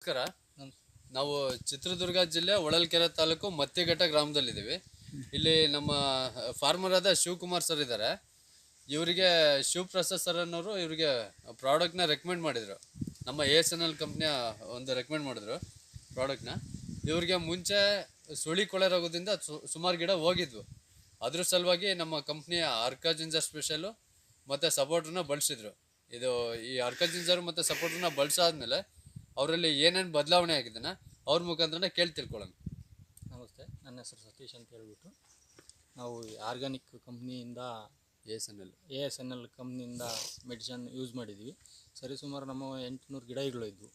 ನಮಸ್ಕಾರ. ನಾವು ಚಿತ್ರದುರ್ಗ ಜಿಲ್ಲೆ ಹೊಳಲ್ಕೆರೆ ತಾಲೂಕು ಮತ್ತಿಘಟ್ಟ ಗ್ರಾಮದಲ್ಲಿದ್ದೀವಿ. ಇಲ್ಲಿ ನಮ್ಮ ಫಾರ್ಮರ್ ಆದ ಶಿವಕುಮಾರ್ ಸರ್ ಇದ್ದಾರೆ. ಇವರಿಗೆ ಶಿವಪ್ರಸಾದ್ ಸರ್ ಅನ್ನೋರು ಇವರಿಗೆ ಪ್ರಾಡಕ್ಟ್ನ ರೆಕಮೆಂಡ್ ಮಾಡಿದರು. ನಮ್ಮ ASNL ಕಂಪ್ನಿಯ ಒಂದು ರೆಕಮೆಂಡ್ ಮಾಡಿದ್ರು ಪ್ರಾಡಕ್ಟ್ನ. ಇವ್ರಿಗೆ ಮುಂಚೆ ಸುಳಿ ಕೊಳೆ ರೋಗದಿಂದ ಸುಮಾರು ಗಿಡ ಹೋಗಿದ್ವು. ಅದ್ರ ಸಲುವಾಗಿ ನಮ್ಮ ಕಂಪ್ನಿಯ ಅರ್ಕಾ ಜಿಂಜರ್ ಸ್ಪೆಷಲು ಮತ್ತು ಸಪೋರ್ಟ್ರನ್ನ ಬಳಸಿದ್ರು. ಇದು ಈ ಅರ್ಕಾ ಜಿಂಜರ್ ಮತ್ತು ಸಪೋರ್ಟ್ರನ್ನ ಬಳಸಾದ್ಮೇಲೆ ಅವರಲ್ಲಿ ಏನೇನು ಬದಲಾವಣೆ ಆಗಿದ್ದನ್ನ ಅವ್ರ ಮುಖಾಂತರ ಕೇಳಿ ತಿಳ್ಕೊಳ್ಳೋಣ. ನಮಸ್ತೆ, ನನ್ನ ಹೆಸರು ಸತೀಶ್ ಅಂತ ಹೇಳ್ಬಿಟ್ಟು ನಾವು ಆರ್ಗ್ಯಾನಿಕ್ ಕಂಪ್ನಿಯಿಂದ ASNL ಕಂಪ್ನಿಯಿಂದ ಮೆಡಿಸನ್ ಯೂಸ್ ಮಾಡಿದ್ವಿ. ಸರಿಸುಮಾರು ನಮ್ಮ 800 ಗಿಡಗಳು ಇದ್ವು.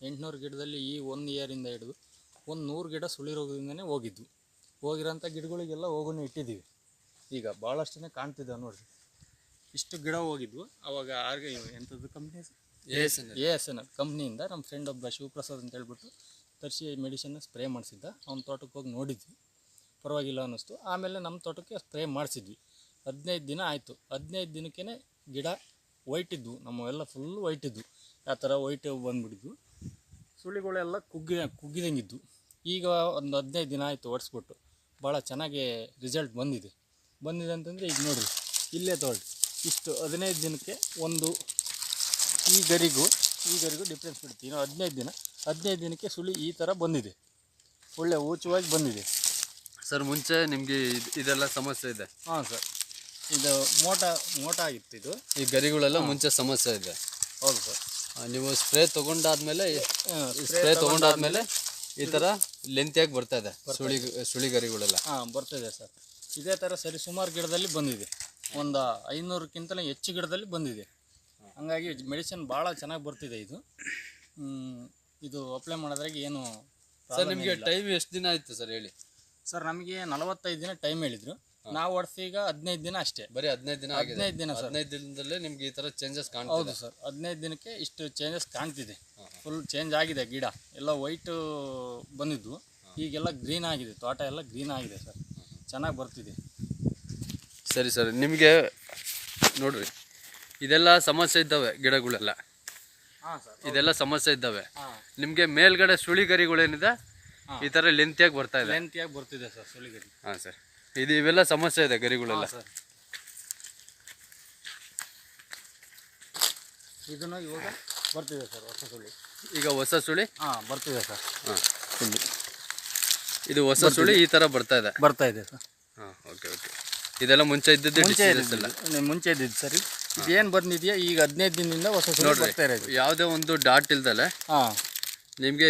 800 ಗಿಡದಲ್ಲಿ ಈ 1 ಇಯರಿಂದ ಹಿಡಿದು ಒಂದು 100 ಗಿಡ ಸುಳಿ ರೋಗದಿಂದನೇ ಹೋಗಿದ್ವು. ಹೋಗಿರೋಂಥ ಗಿಡಗಳಿಗೆಲ್ಲ ಹೋಗೋಣ ಇಟ್ಟಿದ್ದೀವಿ. ಈಗ ಭಾಳಷ್ಟೇ ಕಾಣ್ತಿದ್ದಾವೆ ನೋಡಿರಿ, ಇಷ್ಟು ಗಿಡ ಹೋಗಿದ್ವು. ಅವಾಗ ಎಂಥದ್ದು ಕಂಪ್ನಿ ASNL ಕಂಪ್ನಿಯಿಂದ ನಮ್ಮ ಫ್ರೆಂಡ್ ಒಬ್ಬ ಶಿವಪ್ರಸಾದ್ ಅಂತ ಹೇಳ್ಬಿಟ್ಟು ತರಿಸಿ ಮೆಡಿಸನ್ನ ಸ್ಪ್ರೇ ಮಾಡಿಸಿದ್ದ. ಅವ್ನ ತೋಟಕ್ಕೆ ಹೋಗಿ ನೋಡಿದ್ವಿ, ಪರವಾಗಿಲ್ಲ ಅನ್ನಿಸ್ತು. ಆಮೇಲೆ ನಮ್ಮ ತೋಟಕ್ಕೆ ಸ್ಪ್ರೇ ಮಾಡಿಸಿದ್ವಿ. 15 ದಿನ ಆಯಿತು. 15 ದಿನಕ್ಕೇ ಗಿಡ ವೈಟ್ ಇದ್ವು, ನಮ್ಮವೆಲ್ಲ ಫುಲ್ ವೈಟ್ ಇದ್ವು. ಆ ಥರ ವೈಟ್ ಬಂದುಬಿಟ್ಟಿದ್ವು. ಸುಳಿಗಳೆಲ್ಲ ಕುಗ್ಗಿದಂಗಿದ್ವು. ಈಗ ಒಂದು 15 ದಿನ ಆಯಿತು ಹೊಡ್ಸ್ಬಿಟ್ಟು, ಭಾಳ ಚೆನ್ನಾಗಿ ರಿಸಲ್ಟ್ ಬಂದಿದೆ ಅಂತಂದರೆ ಈಗ ನೋಡಿರಿ, ಇಲ್ಲೇ ತೊಗೊಳ್ಳಿ. ಇಷ್ಟು 15 ದಿನಕ್ಕೆ ಒಂದು ಈ ಗರಿಗೂ ಡಿಫ್ರೆನ್ಸ್ ಬಿಡ್ತೀವಿ. 15 ದಿನಕ್ಕೆ ಸುಳಿ ಈ ಥರ ಬಂದಿದೆ, ಒಳ್ಳೆ ಊಚವಾಗಿ ಬಂದಿದೆ. ಸರ್, ಮುಂಚೆ ನಿಮಗೆ ಇದೆಲ್ಲ ಸಮಸ್ಯೆ ಇದೆ? ಹಾಂ ಸರ್, ಇದು ಮೋಟ ಆಗಿತ್ತು. ಇದು ಈ ಗರಿಗಳೆಲ್ಲ ಮುಂಚೆ ಸಮಸ್ಯೆ ಇದೆ. ಹೌದು ಸರ್. ನೀವು ಸ್ಪ್ರೇ ತೊಗೊಂಡಾದ್ಮೇಲೆ ಈ ಥರ ಲೆಂತಿಯಾಗಿ ಬರ್ತಾ ಇದೆ ಸುಳಿ ಗರಿಗಳೆಲ್ಲ? ಹಾಂ, ಬರ್ತಿದೆ ಸರ್. ಇದೇ ಥರ ಸರಿ ಸುಮಾರು ಗಿಡದಲ್ಲಿ ಬಂದಿದೆ. ಒಂದು 500ಕ್ಕಿಂತಲೂ ಹೆಚ್ಚು ಗಿಡದಲ್ಲಿ ಬಂದಿದೆ. ಹಂಗಾಗಿ ಮೆಡಿಸಿನ್ ಭಾಳ ಚೆನ್ನಾಗಿ ಬರ್ತಿದೆ. ಇದು ಅಪ್ಲೈ ಮಾಡೋದ್ರಾಗ ಏನು ಸರ್, ನಿಮಗೆ ಟೈಮ್ ಎಷ್ಟು ದಿನ ಆಯಿತು ಸರ್ ಹೇಳಿ? ಸರ್, ನಮಗೆ 45 ದಿನ ಟೈಮ್ ಹೇಳಿದರು. ನಾವು ಹೊಡ್ಸಿ ಈಗ 15 ದಿನ ಅಷ್ಟೇ. ಬರೀ 15 ದಿನ? 15 ದಿನ ಸರ್. 15 ದಿನದಲ್ಲೇ ನಿಮ್ಗೆ ಈ ಥರ ಚೇಂಜಸ್ ಕಾಣ್ತಿದೆ? ಹೌದು ಸರ್, 15 ದಿನಕ್ಕೆ ಇಷ್ಟು ಚೇಂಜಸ್ ಕಾಣ್ತಿದೆ. ಫುಲ್ ಚೇಂಜ್ ಆಗಿದೆ. ಗಿಡ ಎಲ್ಲ ವೈಟ್ ಬಂದಿದ್ದು ಈಗೆಲ್ಲ ಗ್ರೀನ್ ಆಗಿದೆ. ತೋಟ ಎಲ್ಲ ಗ್ರೀನ್ ಆಗಿದೆ ಸರ್, ಚೆನ್ನಾಗಿ ಬರ್ತಿದೆ. ಸರಿ ಸರ್, ನಿಮಗೆ ನೋಡ್ರಿ, ಇದೆಲ್ಲ ಸಮಸ್ಯೆ ಇದ್ದಾವೆ ಗಿಡಗಳೆಲ್ಲ. ಹಾಂ ಸರ್, ಇದೆಲ್ಲ ಸಮಸ್ಯೆ ಇದ್ದಾವೆ. ನಿಮಗೆ ಮೇಲ್ಗಡೆ ಸುಳಿ ಗರಿಗಳೇನಿದೆ ಈ ಥರ ಲೆಂತಿಯಾಗಿ ಬರ್ತಾ ಇದೆ? ಲೆಂತಿಯಾಗಿ ಬರ್ತಿದೆ ಸರ್ ಸುಳಿಗರಿ. ಹಾಂ ಸರ್, ಇವೆಲ್ಲ ಸಮಸ್ಯೆ ಇದೆ ಗರಿಗಳೆಲ್ಲ ಸರ್. ಇದನ್ನು ಇವಾಗ ಬರ್ತಿದೆ ಸರ್ ಹೊಸ ಸುಳಿ. ಈಗ ಹೊಸ ಸುಳಿ? ಹಾಂ, ಬರ್ತಿದೆ ಸರ್. ಹಾಂ, ಇದು ಹೊಸ ಸುಳಿ ಈ ಥರ ಬರ್ತಾ ಇದೆ ಸರ್. ಹಾಂ, ಓಕೆ. ಇದೆಲ್ಲ ಮುಂಚೆ ಇದ್ದದ್ದು? ಮುಂಚೆ ಇದ್ದಿದ್ದು ಸರಿ. ಇದೇನು ಬಂದಿದೆಯಾ ಈಗ 15 ದಿನದಿಂದ ಹೊಸ ಸುಳಿ ಬರ್ತಾ ಇರೋದು. ಯಾವುದೇ ಒಂದು ಡಾಟ್ ಇಲ್ದಲೆ ಹಾಂ, ನಿಮಗೆ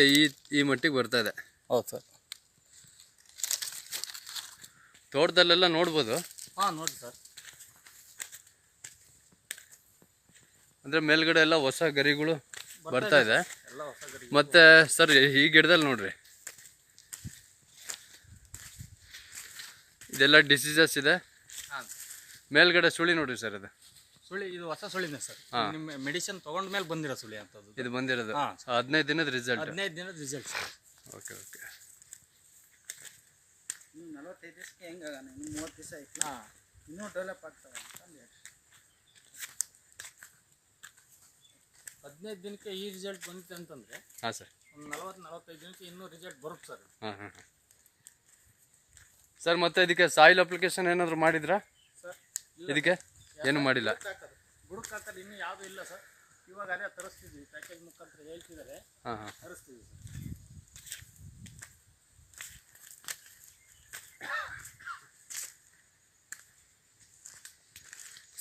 ಈ ಮಟ್ಟಿಗೆ ಬರ್ತಾ ಇದೆ. ಹೌದು ಸರ್. ತೋಟದಲ್ಲೆಲ್ಲ ನೋಡ್ಬೋದು. ಹಾಂ, ನೋಡಿ ಸರ್. ಅಂದರೆ ಮೇಲ್ಗಡೆ ಎಲ್ಲ ಹೊಸ ಗರಿಗಳು ಬರ್ತಾ ಇದೆ. ಎಲ್ಲ ಹೊಸ ಗರಿ. ಮತ್ತು ಸರ್, ಈ ಗಿಡದಲ್ಲಿ ನೋಡ್ರಿ, ಇದೆಲ್ಲ ಡಿಸೀಸಸ್ ಇದೆ. ಹಾಂ, ಮೇಲ್ಗಡೆ ಸುಳಿ ನೋಡ್ರಿ ಸರ್, ಇದು ಸುಳಿ. ಇದು ಹೊಸ ಸುಳಿನೇ ಸರ್. ನಿಮ್ಮ ಮೆಡಿಸಿನ್ ತೊಗೊಂಡ ಮೇಲೆ ಬಂದಿರೋ ಸುಳಿ ಅಂತದ್ದು ಇದು ಬಂದಿರೋದು. 15 ದಿನದ ರಿಸಲ್ಟ್? 15 ದಿನದ ರಿಸಲ್ಟ್ ಸರ್. ಓಕೆ. 45 ದಿವಸಕ್ಕೆ ಹೆಂಗಾಗ, 30 ದಿವಸ ಆಯ್ತು. ಹಾಂ, ಇನ್ನೂ ಡೆವಲಪ್ ಆಗ್ತವೆ ಅಂತಂದು 15 ದಿನಕ್ಕೆ ಈ ರಿಸಲ್ಟ್ ಬಂದಿದೆ ಅಂತಂದರೆ, ಹಾಂ ಸರ್, ಒಂದು 40-45 ದಿನಕ್ಕೆ ಇನ್ನೂ ರಿಸಲ್ಟ್ ಬರುತ್ತೆ ಸರ್. ಹಾಂ. ಸರ್, ಮತ್ತೆ ಇದಕ್ಕೆ ಸಾಯಿಲ್ ಅಪ್ಲಿಕೇಶನ್ ಏನಾದರೂ ಮಾಡಿದ್ರಾ ಸರ್? ಇದಕ್ಕೆ ಏನು ಮಾಡಿಲ್ಲ? ಬುಡಕ್ಕೆ ಹಾಕೋದು ಇನ್ನೂ ಯಾವುದೂ ಇಲ್ಲ ಸರ್. ಇವಾಗ ಅದೇ ತರಿಸ್ತಿದ್ವಿ, ಪ್ಯಾಕೇಜ್ ಮುಖಾಂತರ ಹೇಳ್ತಿದ್ದಾರೆ. ಹಾಂ, ತರಿಸ್ತೀವಿ ಸರ್.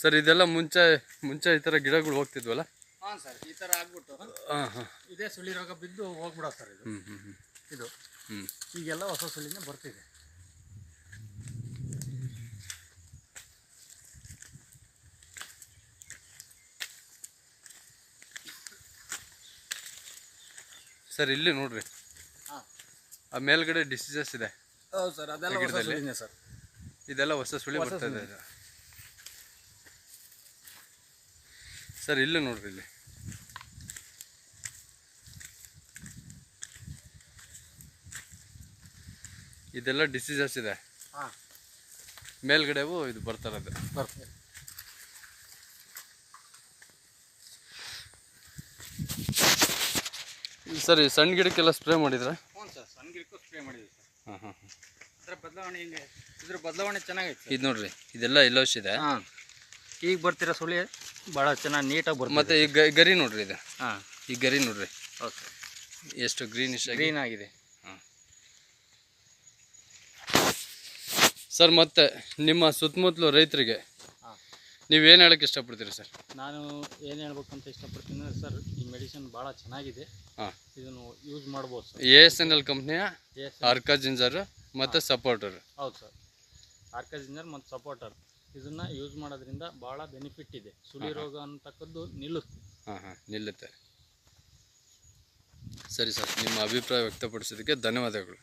ಸರ್, ಇದೆಲ್ಲ ಮುಂಚೆ ಈ ಥರ ಗಿಡಗಳು ಹೋಗ್ತಿದ್ವಲ್ಲ? ಹಾಂ ಸರ್, ಈ ಥರ ಆಗ್ಬಿಟ್ಟು ಹಾಂ, ಇದೇ ಸುಳಿ ರೋಗ ಬಿದ್ದು ಹೋಗ್ಬಿಡೋ ಸರ್ ಇದು. ಇದು ಈಗೆಲ್ಲ ಹೊಸ ಸುಳಿನೇ ಬರ್ತಿದೆ. ಸರ್, ಇಲ್ಲಿ ನೋಡ್ರಿ, ಹಾಂ, ಆ ಮೇಲ್ಗಡೆ ಡಿಸೀಸಸ್ ಇದೆ. ಹೌದು ಸರ್, ಅದೆಲ್ಲ ಹೊಸ ಸುಳಿನೇ ಸರ್. ಇದೆಲ್ಲ ಹೊಸ ಸುಳಿ ಬರ್ತಾ ಇದೆ ಸರ್. ಇಲ್ಲಿ ನೋಡ್ರಿ, ಇಲ್ಲಿ ಇದೆಲ್ಲ ಡಿಸೀಸಸ್ ಇದೆ. ಹಾಂ, ಮೇಲ್ಗಡೆವು ಇದು ಬರ್ತಾ ಇರೋದು. ಸರ್ ಈ ಸಣ್ಣ ಗಿಡಕ್ಕೆಲ್ಲ ಸ್ಪ್ರೇ ಮಾಡಿದ್ರೆ? ಹ್ಞೂ ಸರ್, ಸಣ್ಣ ಗಿಡಕ್ಕೂ ಸ್ಪ್ರೇ ಮಾಡಿದ್ದೀವಿ ಸರ್. ಹಾಂ ಹಾಂ ಇದರ ಬದಲಾವಣೆ ಹಿಂಗೆ, ಇದ್ರ ಬದಲಾವಣೆ ಚೆನ್ನಾಗೈತೆ. ಇದು ನೋಡ್ರಿ, ಇದೆಲ್ಲ ಎಲ್ಲೋಶ್ ಇದೆ. ಹಾಂ, ಈಗ ಬರ್ತಿರೋ ಸುಳಿ ಭಾಳ ಚೆನ್ನಾಗಿ ನೀಟಾಗಿ ಬರ್ತದೆ. ಮತ್ತು ಈ ಗರಿ ನೋಡ್ರಿ, ಇದು. ಹಾಂ, ಈ ಗರಿ ನೋಡ್ರಿ ಓಕೆ, ಎಷ್ಟು ಗ್ರೀನಿಶ್ ಆಗಿ. ಗ್ರೀನ್ ಆಗಿದೆ. ಹಾಂ ಸರ್, ಮತ್ತೆ ನಿಮ್ಮ ಸುತ್ತಮುತ್ತಲು ರೈತರಿಗೆ ನೀವೇನು ಹೇಳಕ್ಕೆ ಇಷ್ಟಪಡ್ತೀರಿ ಸರ್? ನಾನು ಏನು ಹೇಳ್ಬೇಕಂತ ಇಷ್ಟಪಡ್ತೀನಿ ಅಂದರೆ ಸರ್, ಈ ಮೆಡಿಸಿನ್ ಭಾಳ ಚೆನ್ನಾಗಿದೆ. ಹಾಂ, ಇದನ್ನು ಯೂಸ್ ಮಾಡ್ಬೋದು ಸರ್. ASNL ಕಂಪ್ನಿಯ ಆರ್ಕಾ ಜಿಂಜರ್ ಮತ್ತು ಸಪೋರ್ಟರ್. ಹೌದು ಸರ್, ಆರ್ಕಾ ಜಿಂಜರ್ ಮತ್ತು ಸಪೋರ್ಟರ್ ಇದನ್ನು ಯೂಸ್ ಮಾಡೋದ್ರಿಂದ ಭಾಳ ಬೆನಿಫಿಟ್ ಇದೆ. ಸುಳಿ ರೋಗ ಅಂತಕ್ಕದ್ದು ನಿಲ್ಲುತ್ತೆ. ಹಾಂ ಹಾಂ, ನಿಲ್ಲುತ್ತೆ. ಸರಿ ಸರ್, ನಿಮ್ಮ ಅಭಿಪ್ರಾಯ ವ್ಯಕ್ತಪಡಿಸೋದಕ್ಕೆ ಧನ್ಯವಾದಗಳು.